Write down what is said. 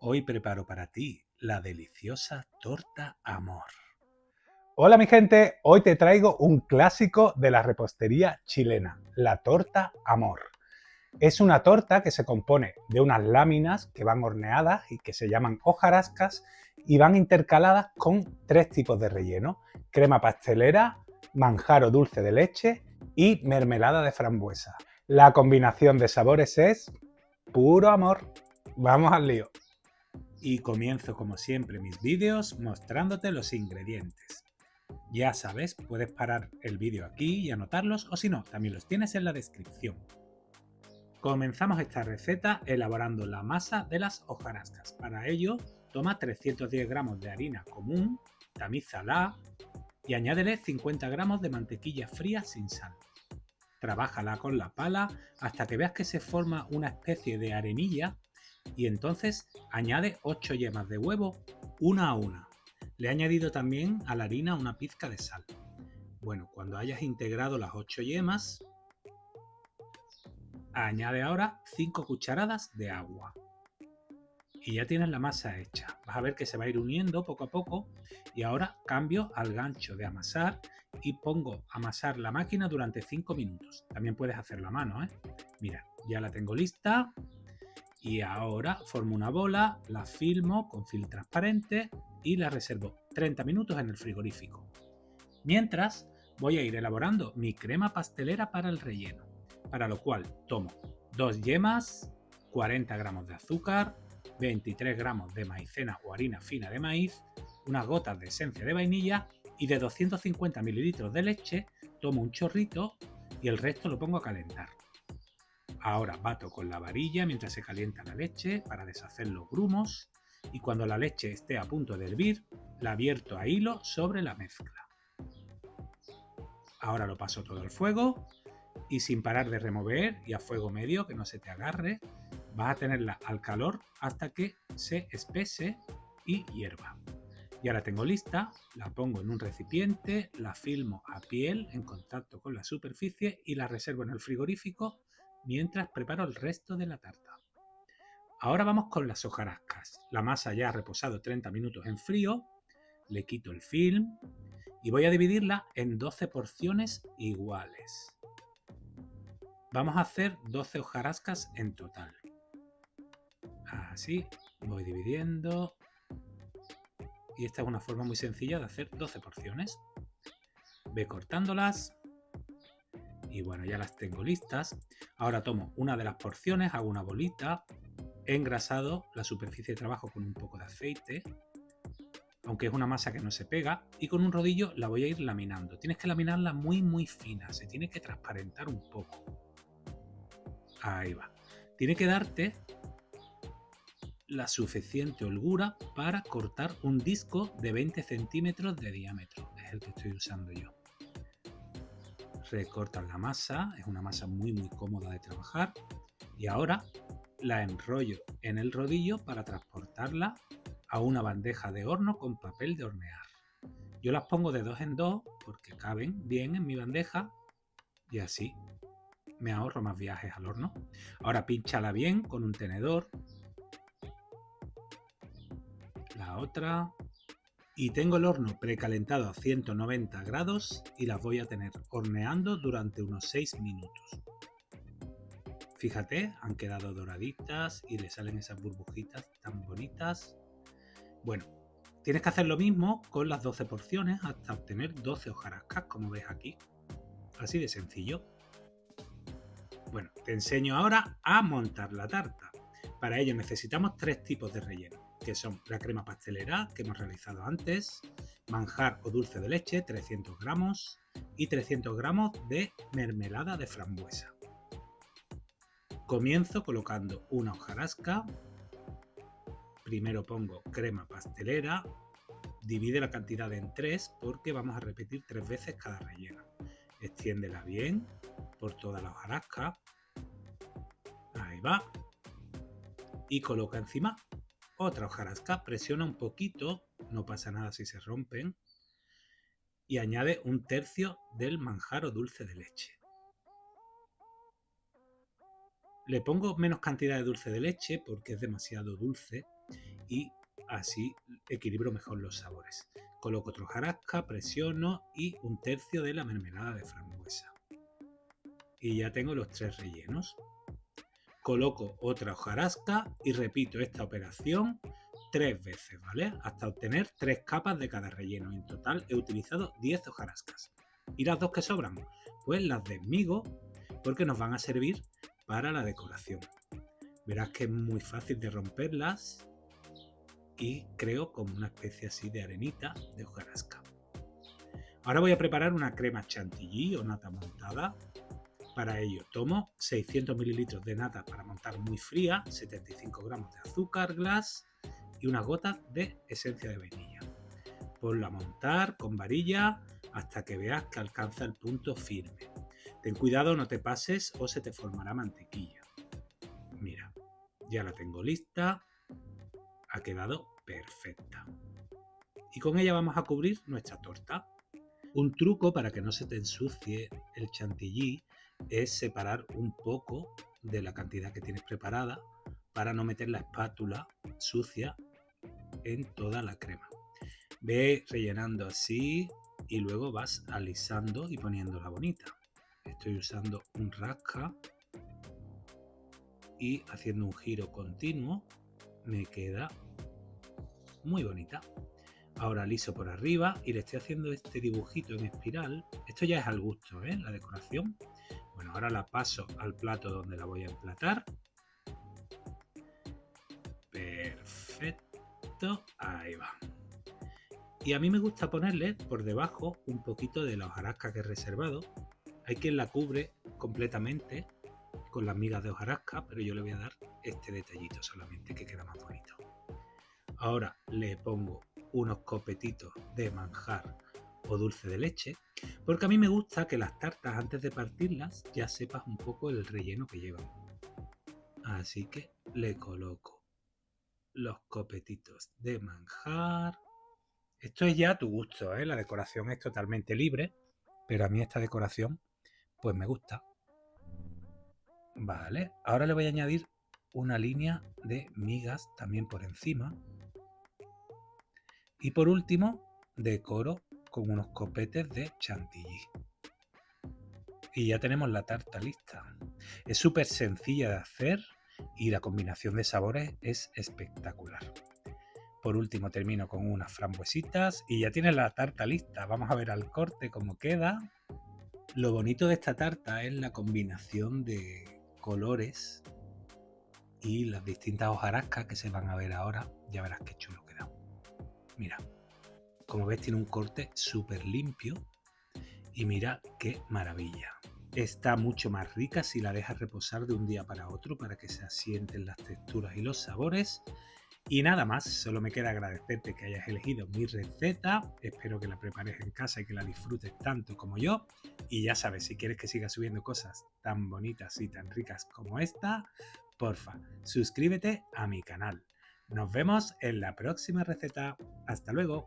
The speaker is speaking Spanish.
Hoy preparo para ti la deliciosa torta amor. Hola mi gente, hoy te traigo un clásico de la repostería chilena, la torta amor. Es una torta que se compone de unas láminas que van horneadas y que se llaman hojarascas y van intercaladas con tres tipos de relleno: crema pastelera, manjar o dulce de leche y mermelada de frambuesa. La combinación de sabores es puro amor. Vamos al lío. Y comienzo como siempre mis vídeos mostrándote los ingredientes. Ya sabes, puedes parar el vídeo aquí y anotarlos, o si no, también los tienes en la descripción. Comenzamos esta receta elaborando la masa de las hojarascas. Para ello, toma 310 gramos de harina común, tamízala y añádele 50 gramos de mantequilla fría sin sal. Trabájala con la pala hasta que veas que se forma una especie de arenilla y entonces añade 8 yemas de huevo una a una. Le he añadido también a la harina una pizca de sal. Bueno, cuando hayas integrado las 8 yemas, añade ahora 5 cucharadas de agua. Y ya tienes la masa hecha. Vas a ver que se va a ir uniendo poco a poco. Y ahora cambio al gancho de amasar y pongo a amasar la máquina durante 5 minutos. También puedes hacerlo a mano, ¿eh? Mira, ya la tengo lista. Y ahora formo una bola, la filmo con film transparente y la reservo 30 minutos en el frigorífico. Mientras, voy a ir elaborando mi crema pastelera para el relleno, para lo cual tomo 2 yemas, 40 gramos de azúcar, 23 gramos de maicena o harina fina de maíz, unas gotas de esencia de vainilla y de 250 mililitros de leche tomo un chorrito y el resto lo pongo a calentar. Ahora bato con la varilla mientras se calienta la leche para deshacer los grumos y cuando la leche esté a punto de hervir, la vierto a hilo sobre la mezcla. Ahora lo paso todo al fuego y sin parar de remover y a fuego medio, que no se te agarre, vas a tenerla al calor hasta que se espese y hierva. Ya la tengo lista, la pongo en un recipiente, la filmo a piel en contacto con la superficie y la reservo en el frigorífico mientras preparo el resto de la tarta. Ahora vamos con las hojarascas. La masa ya ha reposado 30 minutos en frío, le quito el film y voy a dividirla en 12 porciones iguales. Vamos a hacer 12 hojarascas en total. Así, voy dividiendo. Y esta es una forma muy sencilla de hacer 12 porciones. Ve cortándolas. Y bueno, ya las tengo listas. Ahora tomo una de las porciones, hago una bolita. He engrasado la superficie de trabajo con un poco de aceite, aunque es una masa que no se pega, y con un rodillo la voy a ir laminando. Tienes que laminarla muy fina, se tiene que transparentar un poco. Ahí va. Tiene que darte la suficiente holgura para cortar un disco de 20 centímetros de diámetro. Es el que estoy usando yo. Recortas la masa, es una masa muy cómoda de trabajar. Y ahora la enrollo en el rodillo para transportarla a una bandeja de horno con papel de hornear. Yo las pongo de 2 en 2 porque caben bien en mi bandeja y así me ahorro más viajes al horno. Ahora pínchala bien con un tenedor. La otra. Y tengo el horno precalentado a 190 grados y las voy a tener horneando durante unos 6 minutos. Fíjate, han quedado doraditas y le salen esas burbujitas tan bonitas. Bueno, tienes que hacer lo mismo con las 12 porciones hasta obtener 12 hojarascas, como ves aquí. Así de sencillo. Bueno, te enseño ahora a montar la tarta. Para ello necesitamos 3 tipos de relleno, que son la crema pastelera, que hemos realizado antes, manjar o dulce de leche, 300 gramos, y 300 gramos de mermelada de frambuesa. Comienzo colocando una hojarasca. Primero pongo crema pastelera. Divide la cantidad en 3 porque vamos a repetir 3 veces cada relleno. Extiéndela bien por toda la hojarasca. Ahí va. Y coloca encima otra hojarasca. Presiona un poquito, no pasa nada si se rompen. Y añade un tercio del manjar o dulce de leche. Le pongo menos cantidad de dulce de leche porque es demasiado dulce y así equilibro mejor los sabores. Coloco otro hojarasca, presiono y 1/3 de la mermelada de frambuesa. Y ya tengo los 3 rellenos. Coloco otra hojarasca y repito esta operación 3 veces, ¿vale? Hasta obtener 3 capas de cada relleno. En total he utilizado 10 hojarascas. ¿Y las 2 que sobran? Pues las desmigo porque nos van a servir para la decoración. Verás que es muy fácil de romperlas y creo como una especie así de arenita de hojarasca. Ahora voy a preparar una crema chantilly o nata montada. Para ello tomo 600 ml de nata para montar muy fría, 75 gramos de azúcar glass y unas gotas de esencia de vainilla. Ponlo a montar con varilla hasta que veas que alcanza el punto firme. Ten cuidado, no te pases o se te formará mantequilla. Mira, ya la tengo lista, ha quedado perfecta. Y con ella vamos a cubrir nuestra torta. Un truco para que no se te ensucie el chantilly es separar un poco de la cantidad que tienes preparada para no meter la espátula sucia en toda la crema. Ve rellenando así y luego vas alisando y poniéndola bonita. Estoy usando un rasca y haciendo un giro continuo me queda muy bonita. Ahora aliso por arriba y le estoy haciendo este dibujito en espiral. Esto ya es al gusto, ¿eh? La decoración. Bueno, ahora la paso al plato donde la voy a emplatar. Perfecto, ahí va. Y a mí me gusta ponerle por debajo un poquito de la hojarasca que he reservado. Hay quien la cubre completamente con las migas de hojarasca, pero yo le voy a dar este detallito solamente que queda más bonito. Ahora le pongo unos copetitos de manjar o dulce de leche, porque a mí me gusta que las tartas antes de partirlas ya sepas un poco el relleno que llevan. Así que le coloco los copetitos de manjar. Esto es ya a tu gusto, ¿eh? La decoración es totalmente libre, pero a mí esta decoración pues me gusta. Vale, ahora le voy a añadir una línea de migas también por encima. Y por último, decoro con unos copetes de chantilly. Y ya tenemos la tarta lista. Es súper sencilla de hacer y la combinación de sabores es espectacular. Por último termino con unas frambuesitas y ya tienes la tarta lista. Vamos a ver al corte cómo queda. Lo bonito de esta tarta es la combinación de colores y las distintas hojarascas que se van a ver ahora. Ya verás qué chulo queda. Mira, como ves tiene un corte súper limpio y mira qué maravilla. Está mucho más rica si la dejas reposar de un día para otro para que se asienten las texturas y los sabores. Y nada más, solo me queda agradecerte que hayas elegido mi receta. Espero que la prepares en casa y que la disfrutes tanto como yo. Y ya sabes, si quieres que siga subiendo cosas tan bonitas y tan ricas como esta, porfa, suscríbete a mi canal. Nos vemos en la próxima receta. Hasta luego.